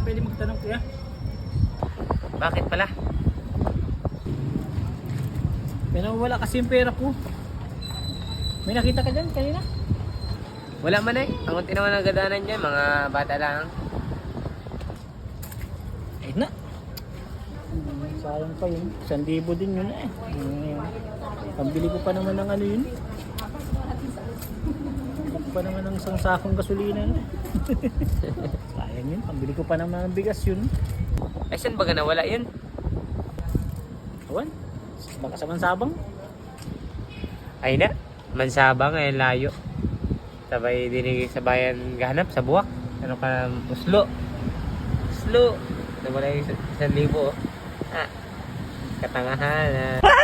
pwede magtanong kuya. Bakit pala? May nawawala kasi yung pera ko. May nakita ka dyan kanina? Wala man eh. Ang unti naman ang gadanan dyan, mga bata lang. Ayun na. Sayang pa yun. 1,000 din yun eh. Pambili ko pa naman ng ano yun. Pambili ko pa naman ng isang sakong gasolina. Sayang yun. Pambili ko pa naman ng bigas yun. Ay, saan baga nawala yun? Awan. Baka sa Mansabang. Ay na. Mansabang ay layo. Sabay dinig sa bayan gahanap sa buwak. Ano ka, Uslo. Uslo. Nawala yung 1,000 oh. Ah. Katangahan ah.